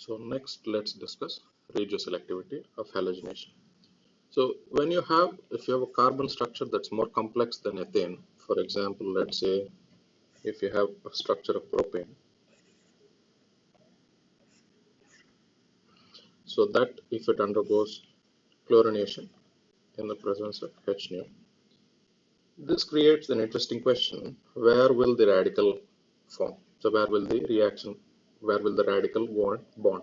So next, let's discuss radioselectivity of halogenation. So if you have a carbon structure that's more complex than ethane, for example, let's say if you have a structure of propane, so that if it undergoes chlorination in the presence of H nu, this creates an interesting question: where will the radical form? So where will the reaction? Where will the radical bond?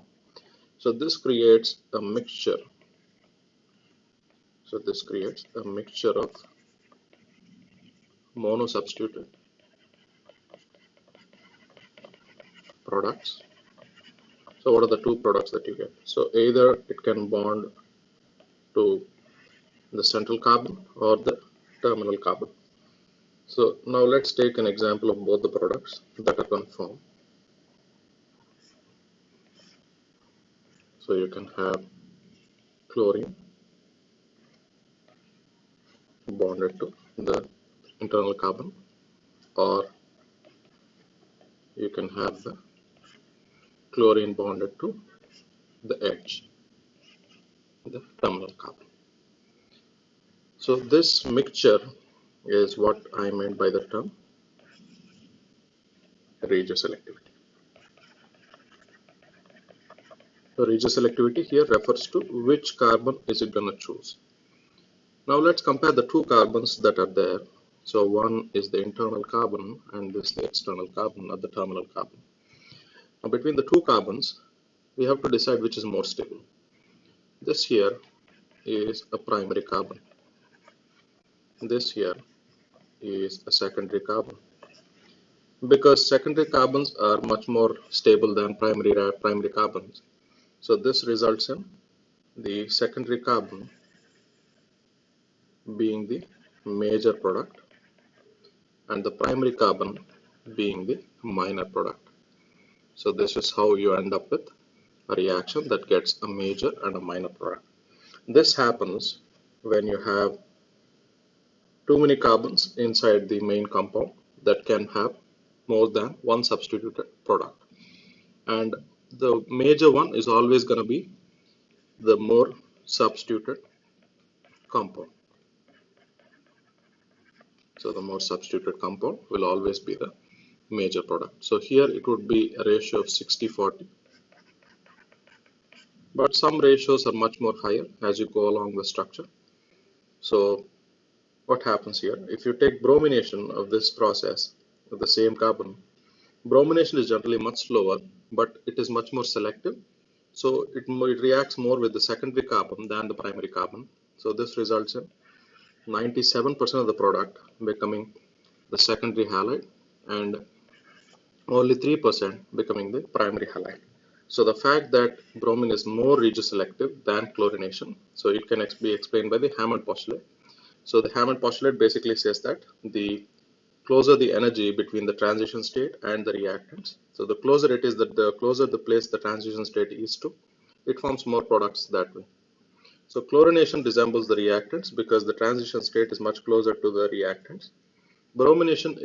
So this creates a mixture. So this creates a mixture of monosubstituted products. So what are the two products that you get? So either it can bond to the central carbon or the terminal carbon. So now let's take an example of both the products that are going to form. So you can have chlorine bonded to the internal carbon, or you can have the chlorine bonded to the edge, the terminal carbon. So this mixture is what I meant by the term radioselectivity. So radioselectivity here refers to which carbon is it going to choose. Now let's compare the two carbons that are there. So one is the internal carbon and this is the external carbon or the terminal carbon. Now between the two carbons, we have to decide which is more stable. This here is a primary carbon. This here is a secondary carbon. Because secondary carbons are much more stable than primary carbons. So this results in the secondary carbon being the major product and the primary carbon being the minor product. So this is how you end up with a reaction that gets a major and a minor product. This happens when you have too many carbons inside the main compound that can have more than one substituted product. And the major one is always going to be the more substituted compound. So the more substituted compound will always be the major product. So here it would be a ratio of 60-40. But some ratios are much more higher as you go along the structure. So what happens here? If you take bromination of this process of the same carbon, bromination is generally much slower, but it is much more selective. So it reacts more with the secondary carbon than the primary carbon. So this results in 97% of the product becoming the secondary halide and only 3% becoming the primary halide. So the fact that bromine is more regioselective than chlorination, so it can be explained by the Hammond postulate. So the Hammond postulate basically says that the closer the energy between the transition state and the reactants, so the closer it is, that the closer the place the transition state is to, it forms more products that way. So chlorination resembles the reactants because the transition state is much closer to the reactants. Bromination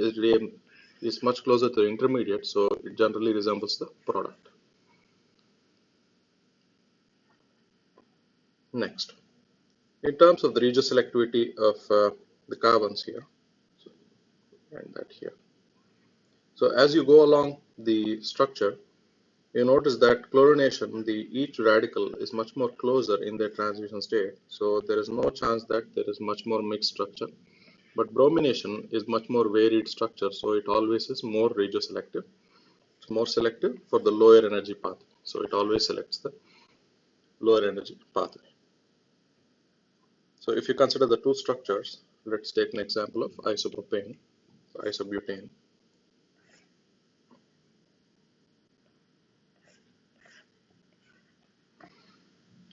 is much closer to the intermediate, so it generally resembles the product. Next, in terms of the regioselectivity of the carbons here, so and that here. So as you go along the structure, you notice that chlorination, each radical is much more closer in their transition state. So there is no chance that there is much more mixed structure. But bromination is much more varied structure, so it always is more regioselective. It's more selective for the lower energy path. So it always selects the lower energy pathway. So if you consider the two structures, let's take an example of isopropane, so isobutane.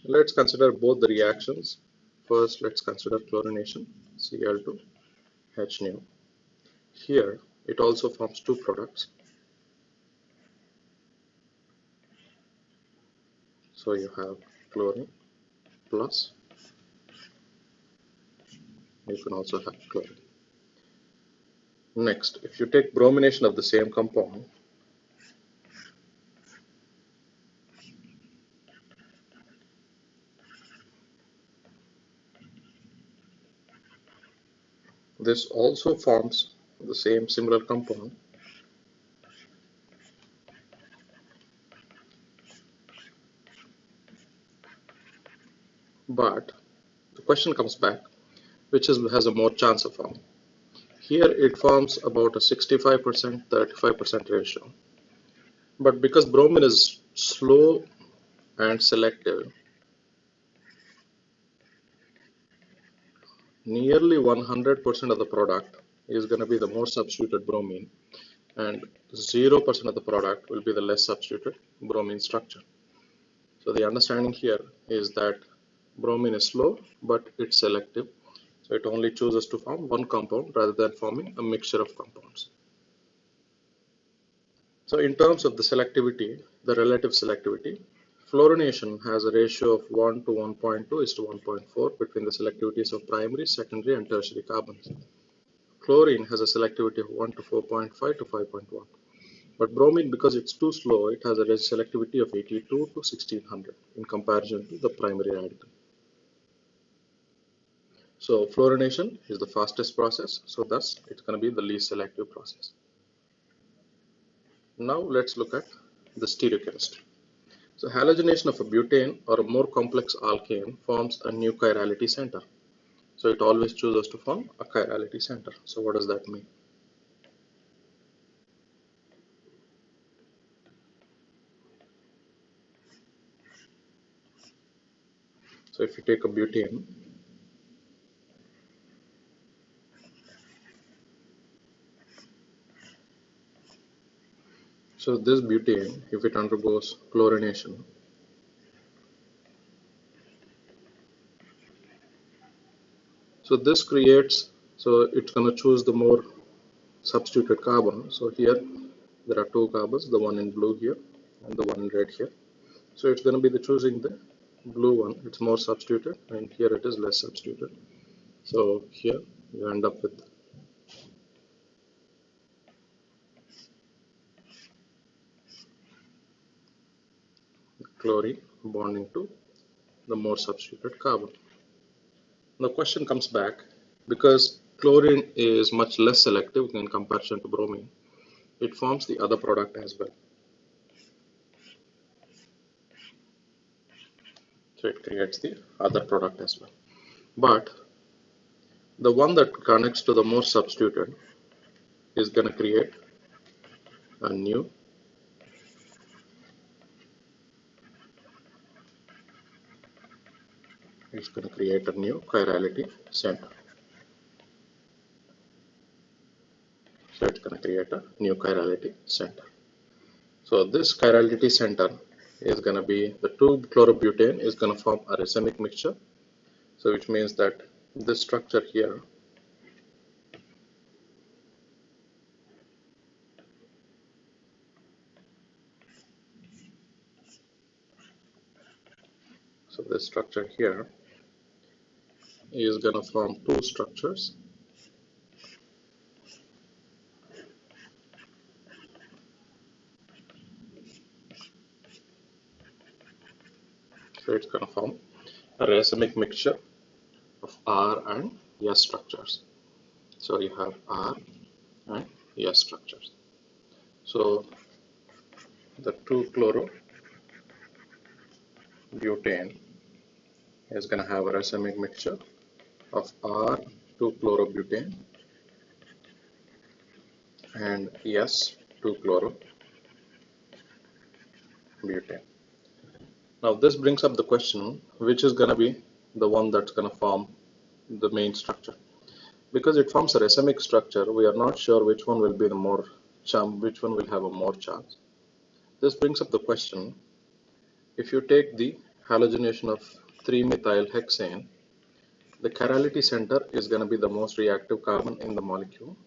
Let's consider both the reactions. First, let's consider chlorination, Cl2 H nu. Here, it also forms two products. So you have chlorine plus, you can also have chlorine. Next, if you take bromination of the same compound, This also forms the same similar compound, but the question comes back, which has a more chance of forming. Here it forms about a 65% 35% ratio, but because bromine is slow and selective, nearly 100% of the product is going to be the more substituted bromine, and 0% of the product will be the less substituted bromine structure. So the understanding here is that bromine is slow, but it's selective. So it only chooses to form one compound rather than forming a mixture of compounds. So in terms of the selectivity, the relative selectivity, fluorination has a ratio of 1 to 1.2 is to 1.4 between the selectivities of primary, secondary and tertiary carbons. Chlorine has a selectivity of 1 to 4.5 to 5.1. But bromine, because it's too slow, it has a selectivity of 82 to 1600 in comparison to the primary radical. So fluorination is the fastest process, so thus it's going to be the least selective process. Now let's look at the stereochemistry. So halogenation of a butane or a more complex alkane forms a new chirality center. So it always chooses to form a chirality center. So what does that mean? So if you take a butane, so this butane, if it undergoes chlorination, so this creates, so it's going to choose the more substituted carbon. So here there are two carbons, the one in blue here and the one in red here. So it's going to be the choosing the blue one, it's more substituted, and here it is less substituted. So here you end up with chlorine bonding to the more substituted carbon. The question comes back, because chlorine is much less selective in comparison to bromine, it forms the other product as well. So it creates the other product as well. But the one that connects to the more substituted is going to create a new chirality center. So it's going to create a new chirality center. So this chirality center is going to be the 2-chlorobutane is going to form a racemic mixture. So which means that this structure here is going to form two structures. So it's going to form a racemic mixture of R and S structures. So you have R and S structures. So the 2-chlorobutane is going to have a racemic mixture of R 2-chlorobutane and S 2-chlorobutane. Now this brings up the question, which is going to be the one that's going to form the main structure. Because it forms a racemic structure, we are not sure which one will be the more which one will have a more chance. This brings up the question, if you take the halogenation of 3-methylhexane, the chirality center is going to be the most reactive carbon in the molecule.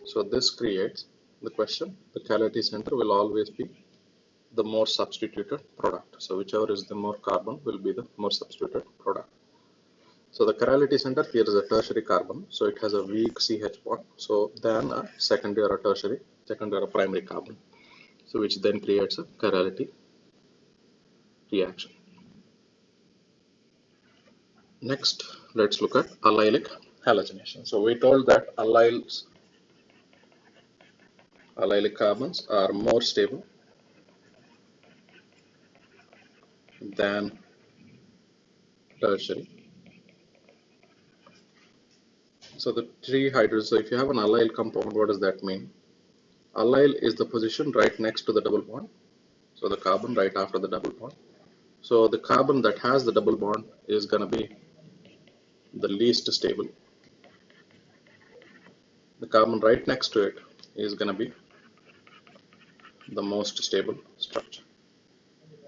So this creates the question, the chirality center will always be the more substituted product. So whichever is the more carbon will be the more substituted product. So the chirality center here is a tertiary carbon, so it has a weak CH bond, so than a secondary or a primary carbon, so which then creates a chirality reaction. Next, let's look at allylic halogenation. So we told that allylic carbons are more stable than tertiary. So the three hydrogens, so if you have an allyl compound, what does that mean? Allyl is the position right next to the double bond. So the carbon right after the double bond. So the carbon that has the double bond is going to be the least stable. The carbon right next to it is going to be the most stable structure.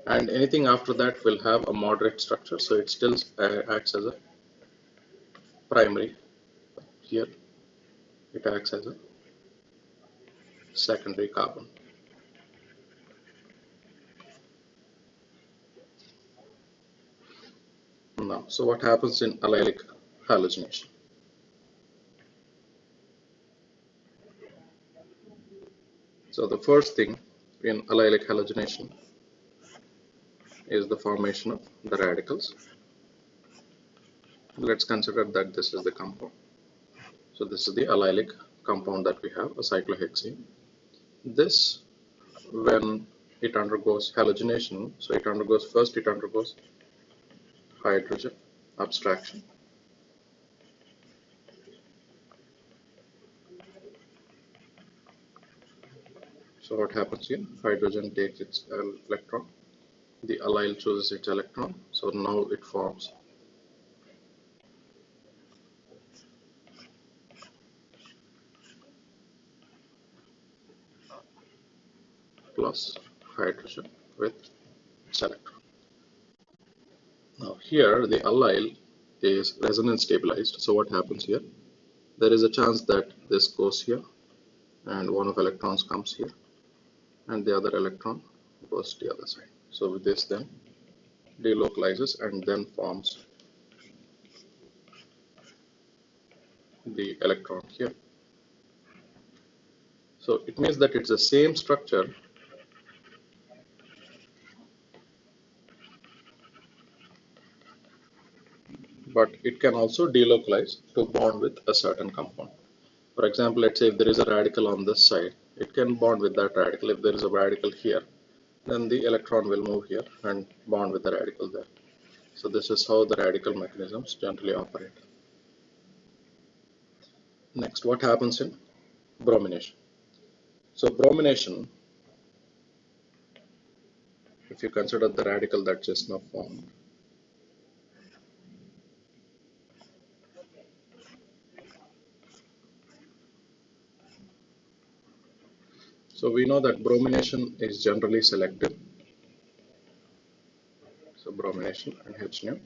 And anything after that will have a moderate structure, so it still acts as a primary. Here it acts as a secondary carbon. Now, so what happens in allylic halogenation? So the first thing in allylic halogenation is the formation of the radicals. Let's consider that this is the compound. So this is the allylic compound that we have, a cyclohexane. This, when it undergoes halogenation, so it undergoes hydrogen abstraction. So what happens here? Hydrogen takes its electron, the allyl chooses its electron, so now it forms plus hydrogen with its electron. Now here the allyl is resonance stabilized, so what happens here? There is a chance that this goes here and one of electrons comes here and the other electron goes to the other side. So this then delocalizes and then forms the electron here. So it means that it's the same structure, but it can also delocalize to bond with a certain compound. For example, let's say if there is a radical on this side, it can bond with that radical. If there is a radical here, then the electron will move here and bond with the radical there. So this is how the radical mechanisms generally operate. Next, what happens in bromination? So bromination, if you consider the radical that just now formed, so we know that bromination is generally selective. So bromination and H nu.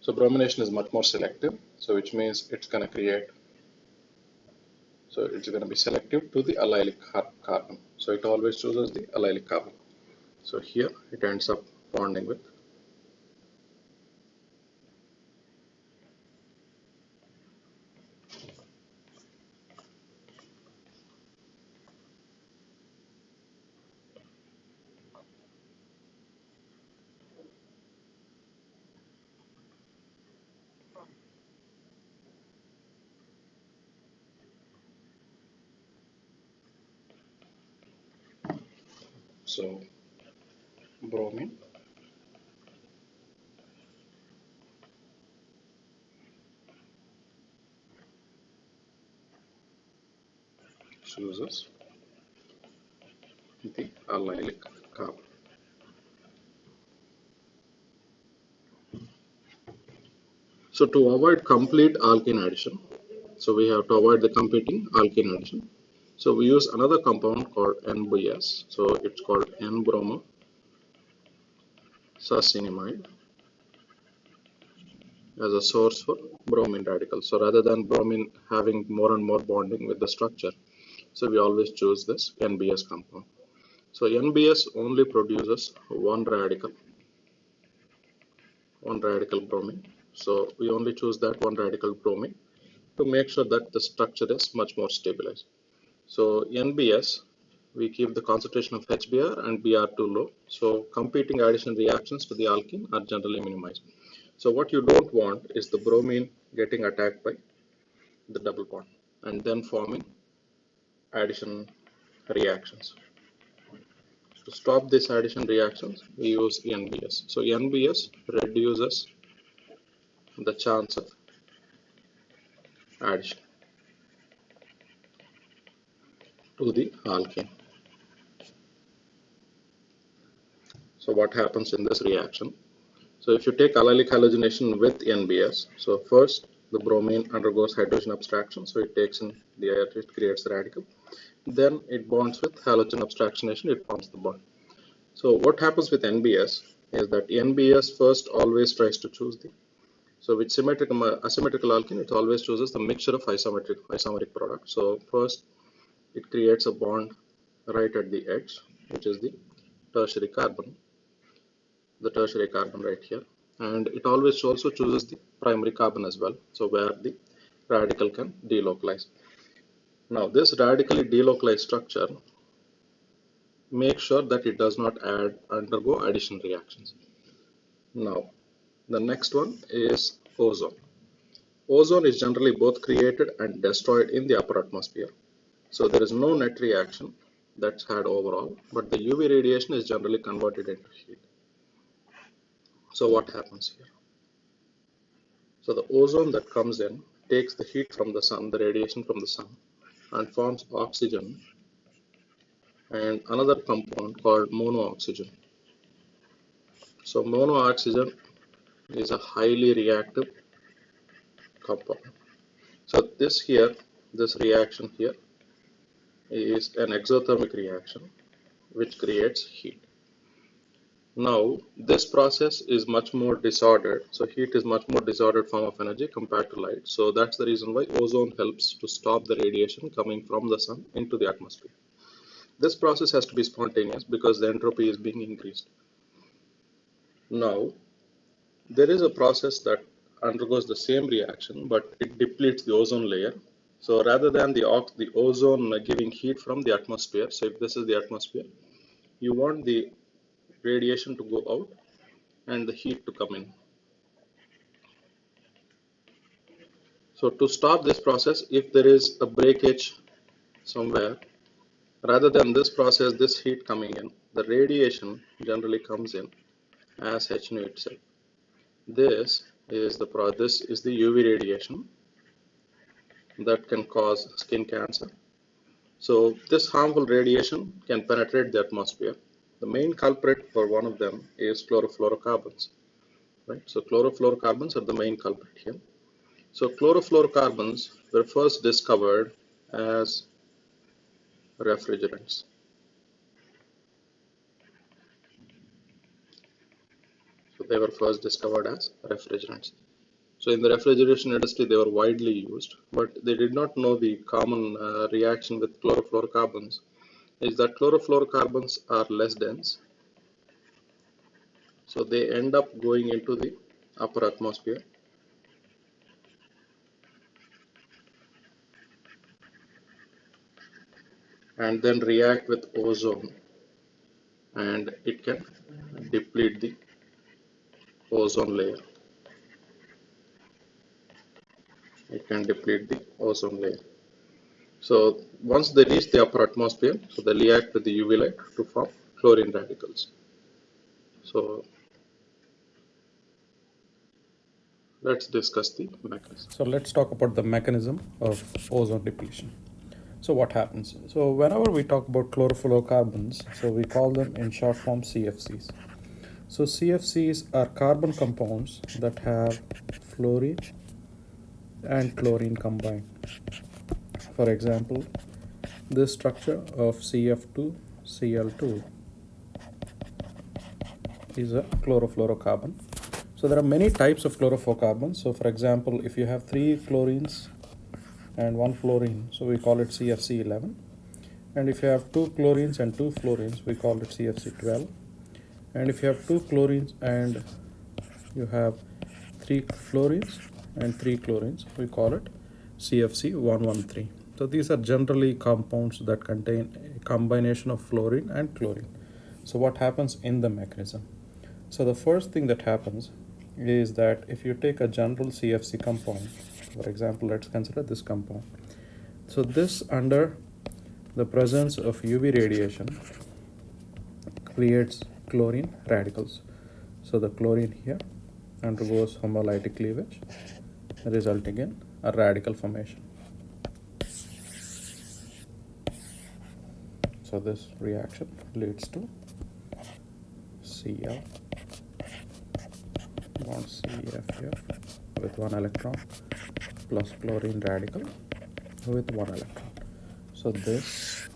So bromination is much more selective, so which means it's going to create, so it's going to be selective to the allylic carbon. So it always chooses the allylic carbon. So here it ends up bonding with so bromine chooses the allylic carbon. So to avoid complete alkene addition, so we have to avoid the competing alkene addition. So we use another compound called NBS. So it's called N-bromo succinimide as a source for bromine radicals. So rather than bromine having more and more bonding with the structure, so we always choose this NBS compound. So NBS only produces one radical bromine. So we only choose that one radical bromine to make sure that the structure is much more stabilized. So NBS, we keep the concentration of HBr and Br too low. So competing addition reactions to the alkene are generally minimized. So what you don't want is the bromine getting attacked by the double bond and then forming addition reactions. To stop these addition reactions, we use NBS. So NBS reduces the chance of addition to the alkane. So what happens in this reaction? So if you take allylic halogenation with NBS, so first the bromine undergoes hydrogen abstraction, so it takes in the air, it creates the radical. Then it bonds with halogen abstractionation, it forms the bond. So what happens with NBS is that NBS first always tries to choose the, so with asymmetrical alkene, it always chooses the mixture of isomeric product. So first it creates a bond right at the edge, which is the tertiary carbon right here, and it always also chooses the primary carbon as well, so where the radical can delocalize. Now this radically delocalized structure makes sure that it does not undergo addition reactions. Now the next one is ozone. Ozone is generally both created and destroyed in the upper atmosphere, so there is no net reaction that's had overall, but the UV radiation is generally converted into heat. So what happens here? So the ozone that comes in takes the heat from the sun, the radiation from the sun, and forms oxygen and another compound called monooxygen. So monooxygen is a highly reactive compound. So this reaction here is an exothermic reaction which creates heat. Now this process is much more disordered, so heat is much more disordered form of energy compared to light. So that's the reason why ozone helps to stop the radiation coming from the sun into the atmosphere. This process has to be spontaneous because the entropy is being increased. Now there is a process that undergoes the same reaction, but it depletes the ozone layer. So rather than the ozone giving heat from the atmosphere, so if this is the atmosphere, you want the radiation to go out and the heat to come in. So to stop this process, if there is a breakage somewhere, rather than this process, this heat coming in, the radiation generally comes in as H nu itself. This is the UV radiation that can cause skin cancer. So this harmful radiation can penetrate the atmosphere. The main culprit for one of them is chlorofluorocarbons. Right? So chlorofluorocarbons are the main culprit here. So chlorofluorocarbons were first discovered as refrigerants. So they were first discovered as refrigerants. So in the refrigeration industry, they were widely used, but they did not know the common reaction with chlorofluorocarbons is that chlorofluorocarbons are less dense. So they end up going into the upper atmosphere. And then react with ozone, and it can deplete the ozone layer. It can deplete the ozone layer. So once they reach the upper atmosphere, so they react with the UV light to form chlorine radicals. So let's discuss the mechanism. So let's talk about the mechanism of ozone depletion. So what happens? So whenever we talk about chlorofluorocarbons, so we call them in short form CFCs. So CFCs are carbon compounds that have fluorine and chlorine combined. For example, this structure of CF2Cl2 is a chlorofluorocarbon. So there are many types of chlorofluorocarbons. So for example, if you have 3 chlorines and 1 fluorine, so we call it CFC11. And if you have 2 chlorines and 2 fluorines, we call it CFC12. And if you have 2 chlorines and you have 3 fluorines and 3 chlorines, we call it CFC113. So these are generally compounds that contain a combination of fluorine and chlorine. So what happens in the mechanism? So the first thing that happens is that if you take a general CFC compound, For example, let's consider this compound. So this, under the presence of UV radiation, creates chlorine radicals. So the chlorine here undergoes homolytic cleavage, resulting in a radical formation. So this reaction leads to Cl bond CF here with 1 electron plus chlorine radical with 1 electron. So this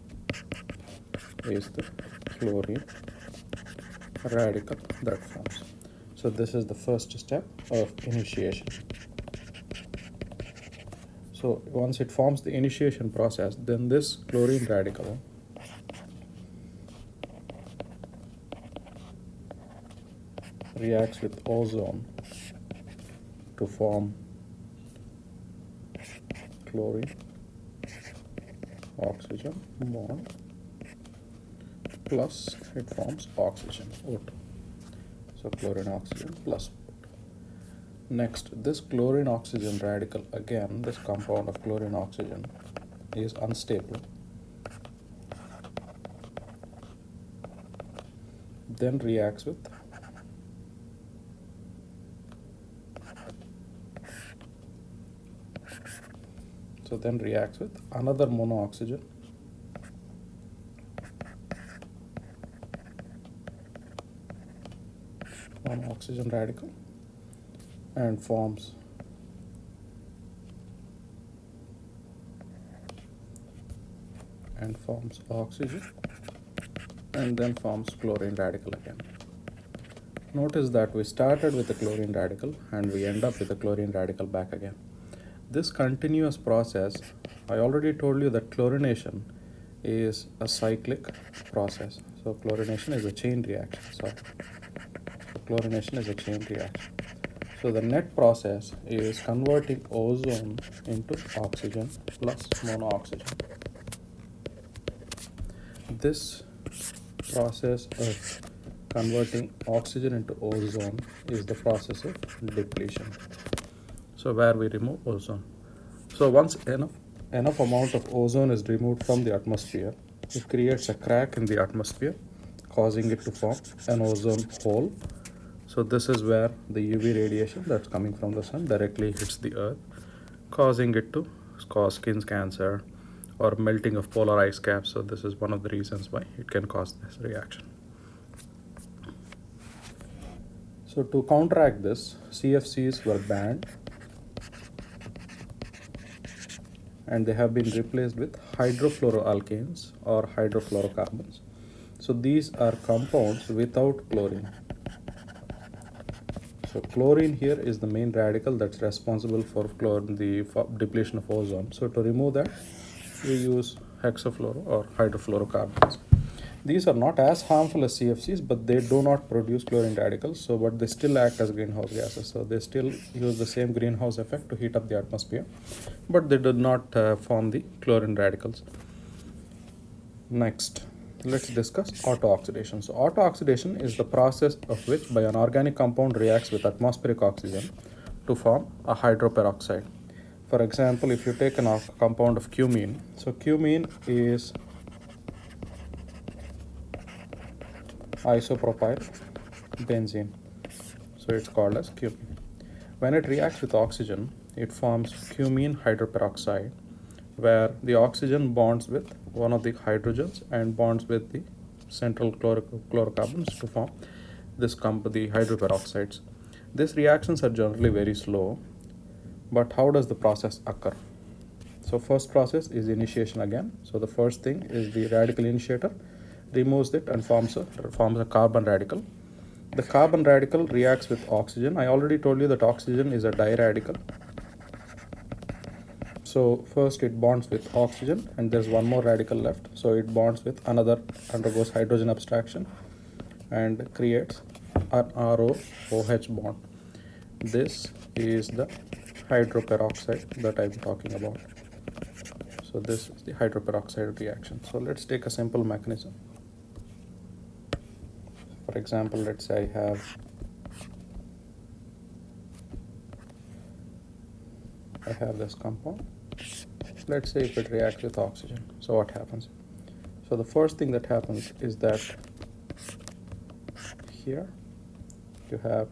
is the chlorine radical that forms. So this is the first step of initiation. So once it forms the initiation process, then this chlorine radical reacts with ozone to form chlorine oxygen bond, plus it forms oxygen, O2. So chlorine oxygen plus O2. Next, this chlorine oxygen radical, again this compound of chlorine oxygen is unstable, then reacts with another monooxygen radical and forms oxygen, and then forms chlorine radical again. Notice that we started with the chlorine radical and we end up with the chlorine radical back again. This continuous process, I already told you that chlorination is a cyclic process. So chlorination is a chain reaction. So So the net process is converting ozone into oxygen plus monooxygen. This process of converting oxygen into ozone is the process of depletion. So where we remove ozone. So once enough amount of ozone is removed from the atmosphere, it creates a crack in the atmosphere, causing it to form an ozone hole. So this is where the UV radiation that's coming from the sun directly hits the earth, causing it to cause skin cancer or melting of polar ice caps. So this is one of the reasons why it can cause this reaction. So to counteract this, CFCs were banned and they have been replaced with hydrofluoroalkanes or hydrofluorocarbons. So these are compounds without chlorine. So chlorine here is the main radical that's responsible for the depletion of ozone. So to remove that, we use hexafluoro or hydrofluorocarbons. These are not as harmful as CFCs, but they do not produce chlorine radicals. So, but they still act as greenhouse gases. So they still use the same greenhouse effect to heat up the atmosphere, but they do not form the chlorine radicals. Next, let's discuss autooxidation. So autooxidation is the process of which by an organic compound reacts with atmospheric oxygen to form a hydroperoxide. For example, if you take a compound of cumene, so cumene is isopropyl benzene, so it's called as cumene. When it reacts with oxygen, it forms cumene hydroperoxide, where the oxygen bonds with one of the hydrogens and bonds with the central chlorocarbons to form the hydroperoxides. These reactions are generally very slow, but how does the process occur? So first process is initiation again. So the first thing is the radical initiator removes it and forms a carbon radical. The carbon radical reacts with oxygen. I already told you that oxygen is a diradical. So first it bonds with oxygen and there's one more radical left. So it bonds with another, undergoes hydrogen abstraction and creates an RO-OH bond. This is the hydroperoxide that I'm talking about. So this is the hydroperoxide reaction. So let's take a simple mechanism. For example, let's say I have I have this compound. Let's say if it reacts with oxygen. So what happens? So the first thing that happens is that here you have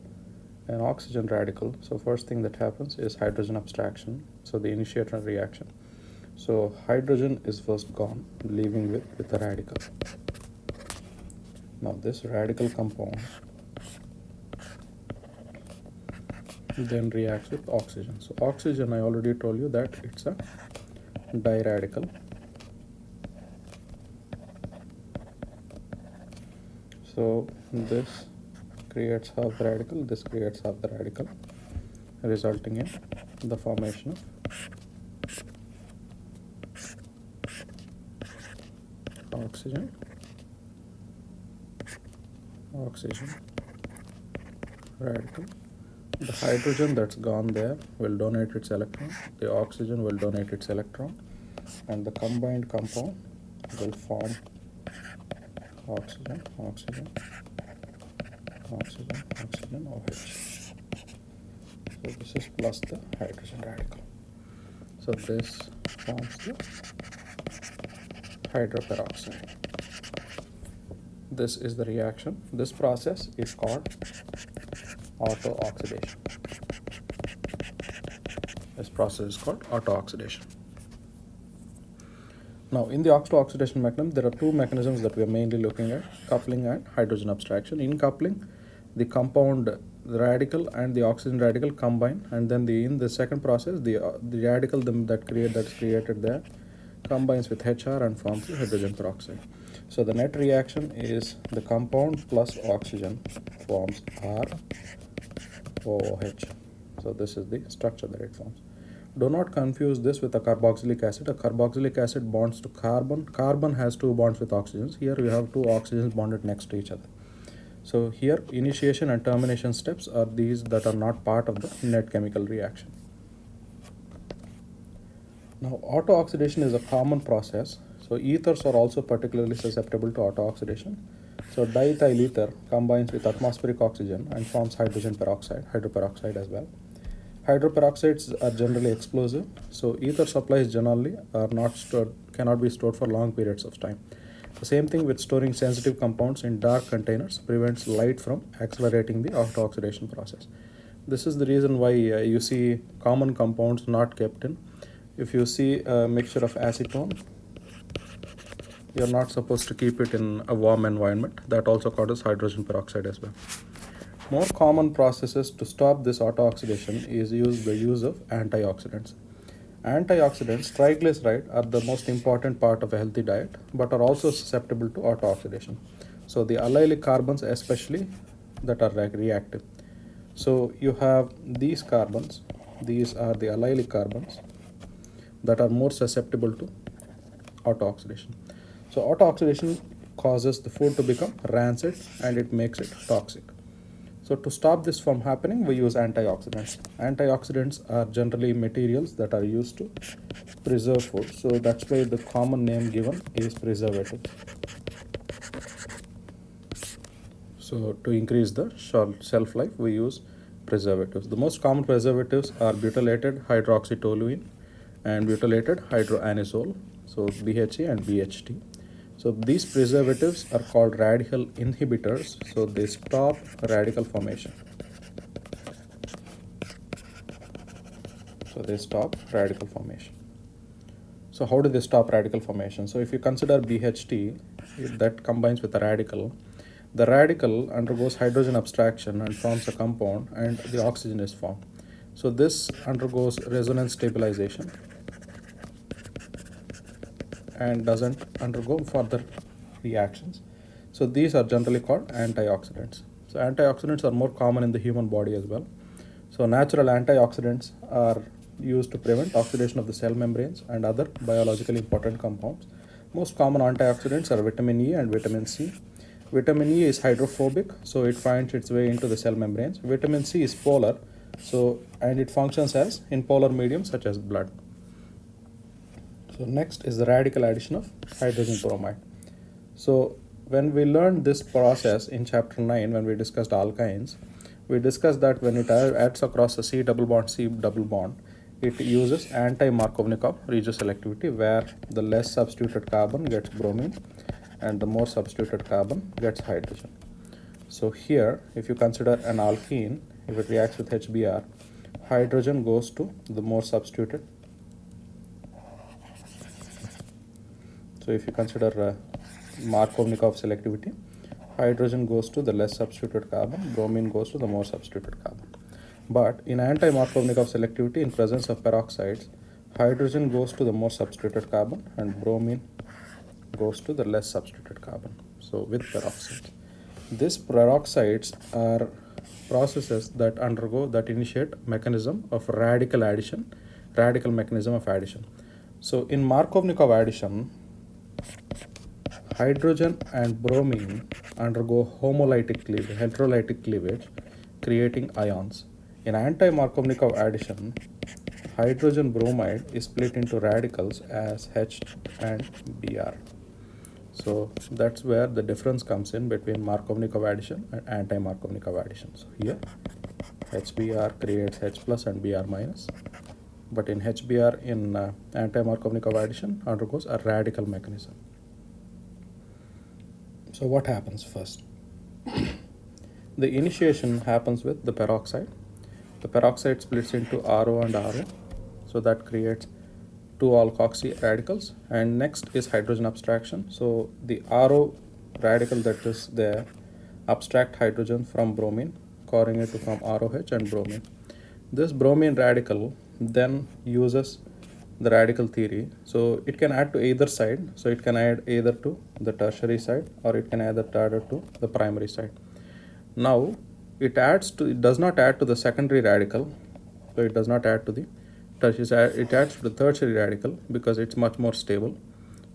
an oxygen radical. So first thing that happens is hydrogen abstraction. So the initiator reaction. So hydrogen is first gone, leaving with a radical. Now this radical compound then reacts with oxygen. So oxygen, I already told you that it's a diradical. So this creates half the radical, this creates half the radical, resulting in the formation of oxygen, radical. The hydrogen that's gone there will donate its electron, the oxygen will donate its electron, and the combined compound will form oxygen, OH. So this is plus the hydrogen radical. So this forms the hydroperoxide. This is the reaction. This process is called autooxidation. This process is called autooxidation. Now, in the autooxidation mechanism, there are two mechanisms that we are mainly looking at: coupling and hydrogen abstraction. In coupling, the compound, the radical and the oxygen radical combine, and then in the second process, the radical that's created there combines with HR and forms the hydrogen peroxide. So the net reaction is the compound plus oxygen forms ROOH. So this is the structure that it forms. Do not confuse this with a carboxylic acid. A carboxylic acid bonds to carbon. Carbon has two bonds with oxygens. Here we have two oxygens bonded next to each other. So here initiation and termination steps are these that are not part of the net chemical reaction. Now autooxidation is a common process. So ethers are also particularly susceptible to autooxidation. So diethyl ether combines with atmospheric oxygen and forms hydrogen peroxide, hydroperoxide as well. Hydroperoxides are generally explosive, so ether supplies generally are not stored, cannot be stored for long periods of time. The same thing with storing sensitive compounds in dark containers prevents light from accelerating the autooxidation process. This is the reason why you see common compounds not kept in. If you see a mixture of acetone, you're not supposed to keep it in a warm environment. That also causes hydrogen peroxide as well. More common processes to stop this autooxidation is the use of antioxidants. Antioxidants, triglyceride, are the most important part of a healthy diet, but are also susceptible to autooxidation. So the allylic carbons especially that are reactive. So you have these carbons, these are the allylic carbons that are more susceptible to autooxidation. So autooxidation causes the food to become rancid and it makes it toxic. So to stop this from happening, we use antioxidants. Antioxidants are generally materials that are used to preserve food. So that's why the common name given is preservative. So to increase the shelf life, we use preservatives. The most common preservatives are butylated hydroxytoluene and butylated hydroanisole, so BHA and BHT. So these preservatives are called radical inhibitors, so they stop radical formation. So how do they stop radical formation? So if you consider BHT, that combines with a radical, the radical undergoes hydrogen abstraction and forms a compound and the oxygen is formed. So this undergoes resonance stabilization and doesn't undergo further reactions. So these are generally called antioxidants. So antioxidants are more common in the human body as well. So natural antioxidants are used to prevent oxidation of the cell membranes and other biologically important compounds. Most common antioxidants are vitamin E and vitamin C. Vitamin E is hydrophobic, so it finds its way into the cell membranes. Vitamin C is polar, and it functions as in polar medium such as blood. So next is the radical addition of hydrogen bromide. So when we learned this process in chapter 9, when we discussed alkynes, we discussed that when it adds across a C double bond, it uses anti-Markovnikov regioselectivity, where the less substituted carbon gets bromine and the more substituted carbon gets hydrogen. So here, if you consider an alkene, if it reacts with HBr, hydrogen goes to the more substituted. So if you consider Markovnikov selectivity, hydrogen goes to the less substituted carbon, bromine goes to the more substituted carbon. But in anti-Markovnikov selectivity, in presence of peroxides, hydrogen goes to the more substituted carbon and bromine goes to the less substituted carbon. So with peroxides, these peroxides are processes that initiate mechanism of radical addition, radical mechanism of addition. So in Markovnikov addition, hydrogen and bromine undergo homolytic cleavage, heterolytic cleavage, creating ions. In anti-Markovnikov addition, hydrogen bromide is split into radicals as H and Br. So that's where the difference comes in between Markovnikov addition and anti-Markovnikov addition. So here HBr creates H plus and Br minus, but in HBr in anti-Markovnikov addition undergoes a radical mechanism. So what happens first? The initiation happens with the peroxide. The peroxide splits into RO and RO, so that creates two alkoxy radicals, and next is hydrogen abstraction. So the RO radical that is there abstract hydrogen from bromine, calling it from ROH and bromine. This bromine radical then uses the radical theory, so it can add to either side. So it can add either to the tertiary side or it can add to the primary side. Now it does not add to the secondary radical, so it does not add to the tertiary, it adds to the tertiary radical because it's much more stable.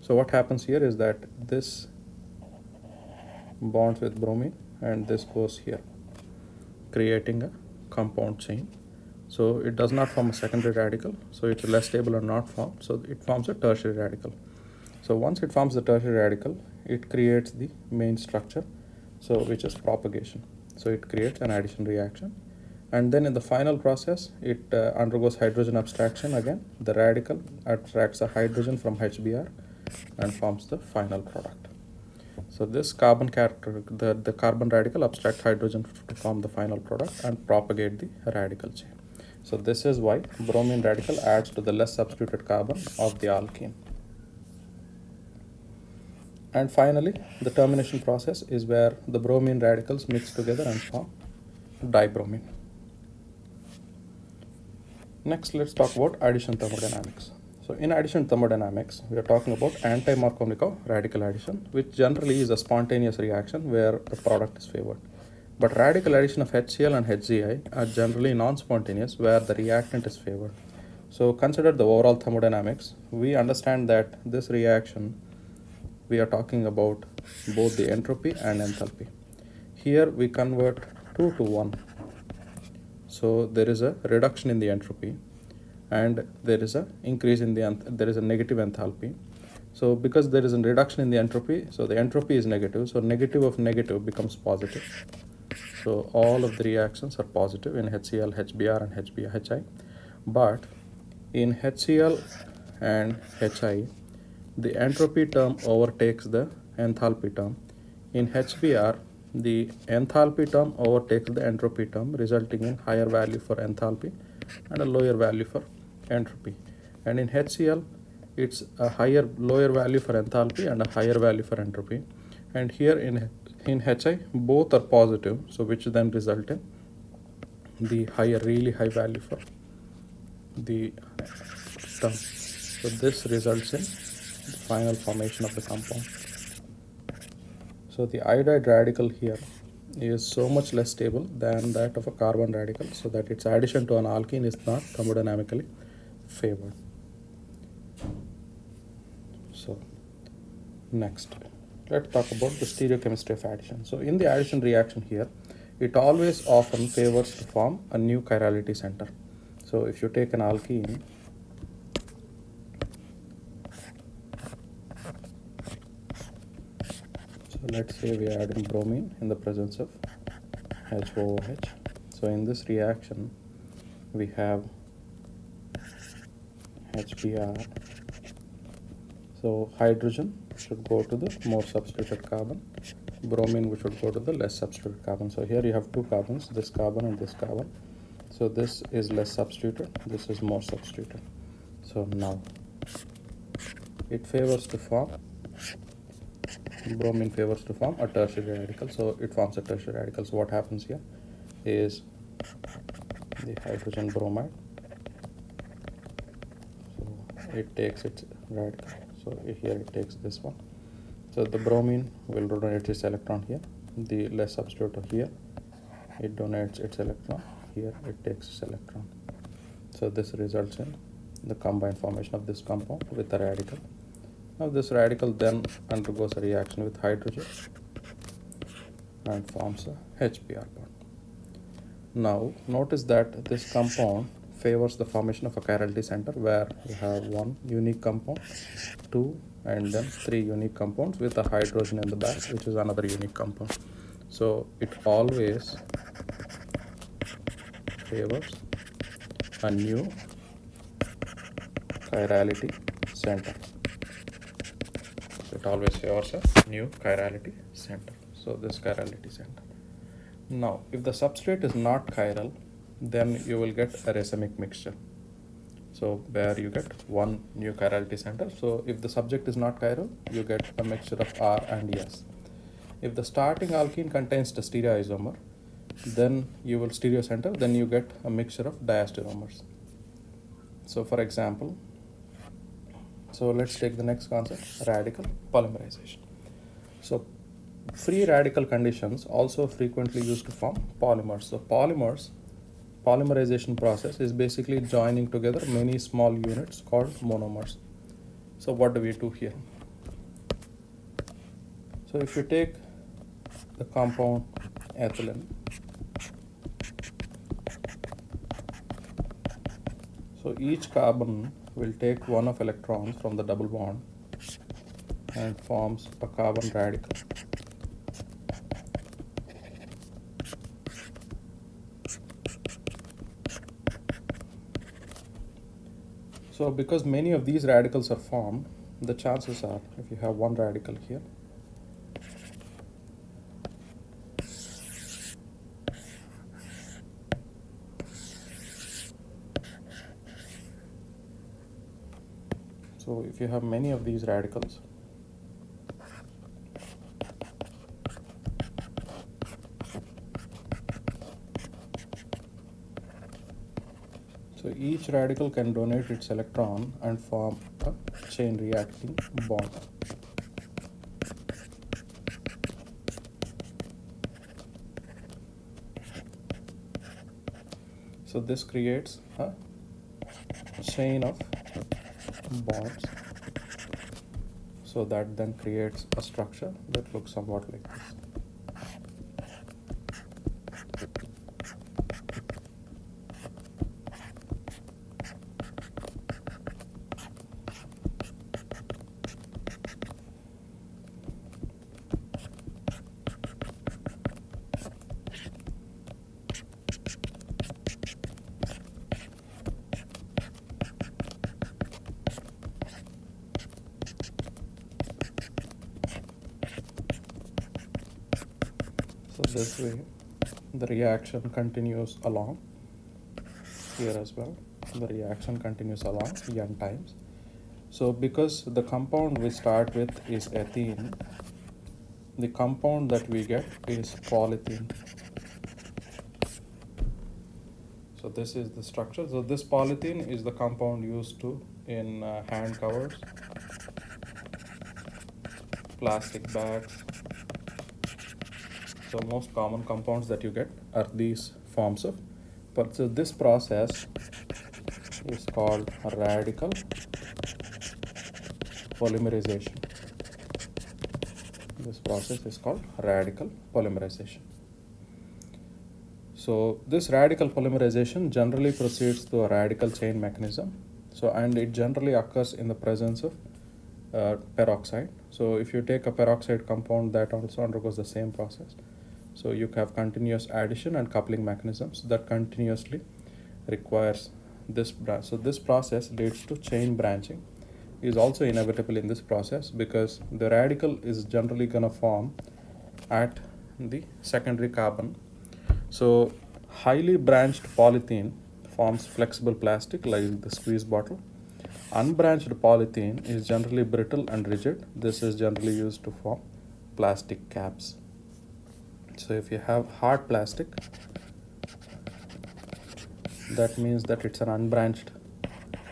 So what happens here is that this bonds with bromine and this goes here, creating a compound chain. So it does not form a secondary radical, so it's less stable or not formed, so it forms a tertiary radical. So once it forms the tertiary radical, it creates the main structure, so which is propagation. So it creates an addition reaction, and then in the final process it undergoes hydrogen abstraction again. The radical abstracts a hydrogen from HBr and forms the final product. So this carbon character, the carbon radical abstract hydrogen to form the final product and propagate the radical chain. So this is why bromine radical adds to the less substituted carbon of the alkene. And finally, the termination process is where the bromine radicals mix together and form dibromine. Next, let's talk about addition thermodynamics. So in addition thermodynamics, we are talking about anti-Markovnikov radical addition, which generally is a spontaneous reaction where the product is favored. But radical addition of HCl and HCl are generally non-spontaneous where the reactant is favored. So consider the overall thermodynamics. We understand that this reaction, we are talking about both the entropy and enthalpy. Here we convert 2 to 1. So there is a reduction in the entropy and there is a increase in there is a negative enthalpy. So because there is a reduction in the entropy, so the entropy is negative, so negative of negative becomes positive. So all of the reactions are positive in HCl, HBr and HI. But in HCl and HI, the entropy term overtakes the enthalpy term. In HBr, the enthalpy term overtakes the entropy term, resulting in higher value for enthalpy and a lower value for entropy. And in HCl, it's a lower value for enthalpy and a higher value for entropy. And here in HI, both are positive, so which then result in the really high value for the term. So this results in the final formation of the compound. So the iodide radical here is so much less stable than that of a carbon radical, so that its addition to an alkene is not thermodynamically favored. So next, let's talk about the stereochemistry of addition. So in the addition reaction here, it always often favors to form a new chirality center. So if you take an alkene, so let's say we are adding bromine in the presence of HOOH. So in this reaction, we have HBr. So hydrogen should go to the more substituted carbon, bromine which should go to the less substituted carbon. So here you have two carbons, this carbon and this carbon. So this is less substituted, this is more substituted. So now it favors to form, bromine favors to form a tertiary radical. So it forms a tertiary radical. So what happens here is the hydrogen bromide, so it takes its radical. So here it takes this one. So the bromine will donate its electron here, the less substituted here, it donates its electron, here it takes its electron. So this results in the combined formation of this compound with a radical. Now this radical then undergoes a reaction with hydrogen and forms a HBr bond. Now notice that this compound favors the formation of a chirality center where you have one unique compound, two and then three unique compounds with a hydrogen in the back, which is another unique compound. So it always favors a new chirality center. So it always favors a new chirality center. So this chirality center. Now if the substrate is not chiral, then you will get a racemic mixture. So where you get one new chirality center. So if the subject is not chiral, you get a mixture of R and S. If the starting alkene contains the stereoisomer, then you will stereocenter, then you get a mixture of diastereomers. So for example, so let's take the next concept, radical polymerization. So free radical conditions also frequently used to form polymers. So polymerization process is basically joining together many small units called monomers. So what do we do here? So if you take the compound ethylene, so each carbon will take one of electrons from the double bond and forms a carbon radical. So because many of these radicals are formed, the chances are, if you have one radical here, so if you have many of these radicals, so each radical can donate its electron and form a chain reacting bond. So this creates a chain of bonds. So that then creates a structure that looks somewhat like this. So this way the reaction continues along here as well. The reaction continues along n times. So because the compound we start with is ethene, the compound that we get is polythene. So this is the structure. So this polythene is the compound used in hand covers, plastic bags. So most common compounds that you get are these forms of. So this process is called radical polymerization. This process is called radical polymerization. So this radical polymerization generally proceeds through a radical chain mechanism. So and it generally occurs in the presence of peroxide. So if you take a peroxide compound, that also undergoes the same process. So you have continuous addition and coupling mechanisms that continuously requires this branch. So this process leads to chain branching, is also inevitable in this process because the radical is generally going to form at the secondary carbon. So highly branched polythene forms flexible plastic like the squeeze bottle. Unbranched polythene is generally brittle and rigid. This is generally used to form plastic caps. So if you have hard plastic, that means that it's an unbranched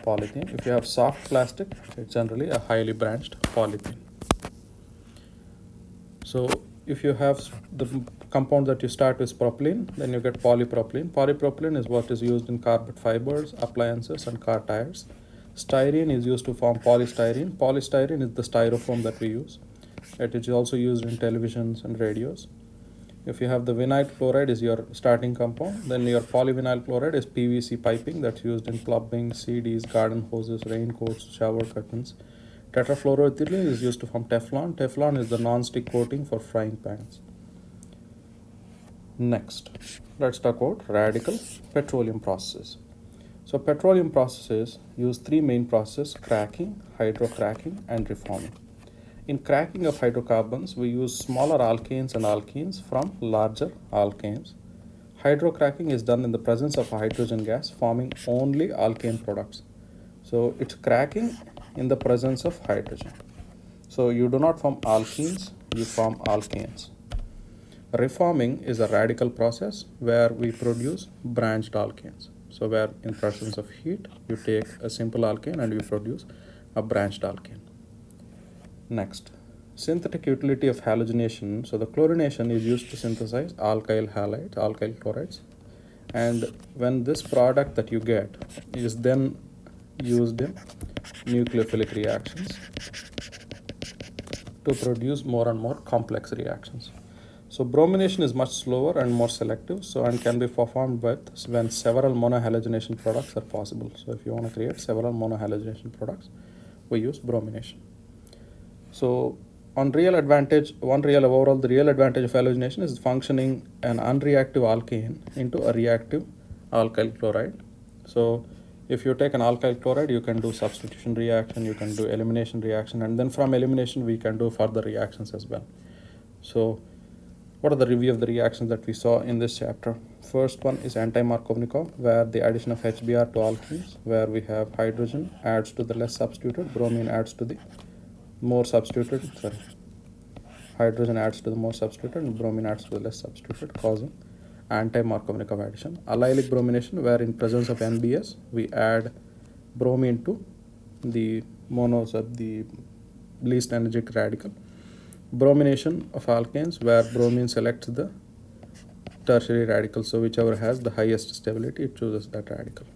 polythene. If you have soft plastic, it's generally a highly branched polythene. So if you have the compound that you start with propylene, then you get polypropylene. Polypropylene is what is used in carpet fibers, appliances, and car tires. Styrene is used to form polystyrene. Polystyrene is the styrofoam that we use. It is also used in televisions and radios. If you have the vinyl chloride is your starting compound, then your polyvinyl chloride is PVC piping that's used in plumbing, CDs, garden hoses, raincoats, shower curtains. Tetrafluoroethylene is used to form Teflon. Teflon is the non-stick coating for frying pans. Next, let's talk about radical petroleum processes. So petroleum processes use three main processes: cracking, hydrocracking, and reforming. In cracking of hydrocarbons, we use smaller alkanes and alkenes from larger alkanes. Hydrocracking is done in the presence of a hydrogen gas, forming only alkane products. So it's cracking in the presence of hydrogen. So you do not form alkenes, you form alkanes. Reforming is a radical process where we produce branched alkanes. So where in presence of heat, you take a simple alkane and you produce a branched alkane. Next, synthetic utility of halogenation. So the chlorination is used to synthesize alkyl halides, alkyl chlorides. And when this product that you get is then used in nucleophilic reactions to produce more and more complex reactions. So bromination is much slower and more selective, and can be performed when several monohalogenation products are possible. So if you want to create several monohalogenation products, we use bromination. So the real advantage of halogenation is functioning an unreactive alkane into a reactive alkyl chloride. So if you take an alkyl chloride, you can do substitution reaction, you can do elimination reaction, and then from elimination we can do further reactions as well. So what are the review of the reactions that we saw in this chapter? First one is anti-Markovnikov, where the addition of HBr to alkenes, where we have hydrogen adds to the less substituted, bromine adds to the more substituted, hydrogen adds to the more substituted and bromine adds to the less substituted, causing anti-Markovnikov addition. Allylic bromination, where in presence of NBS, we add bromine to the monos of the least energetic radical. Bromination of alkanes, where bromine selects the tertiary radical, so whichever has the highest stability, it chooses that radical.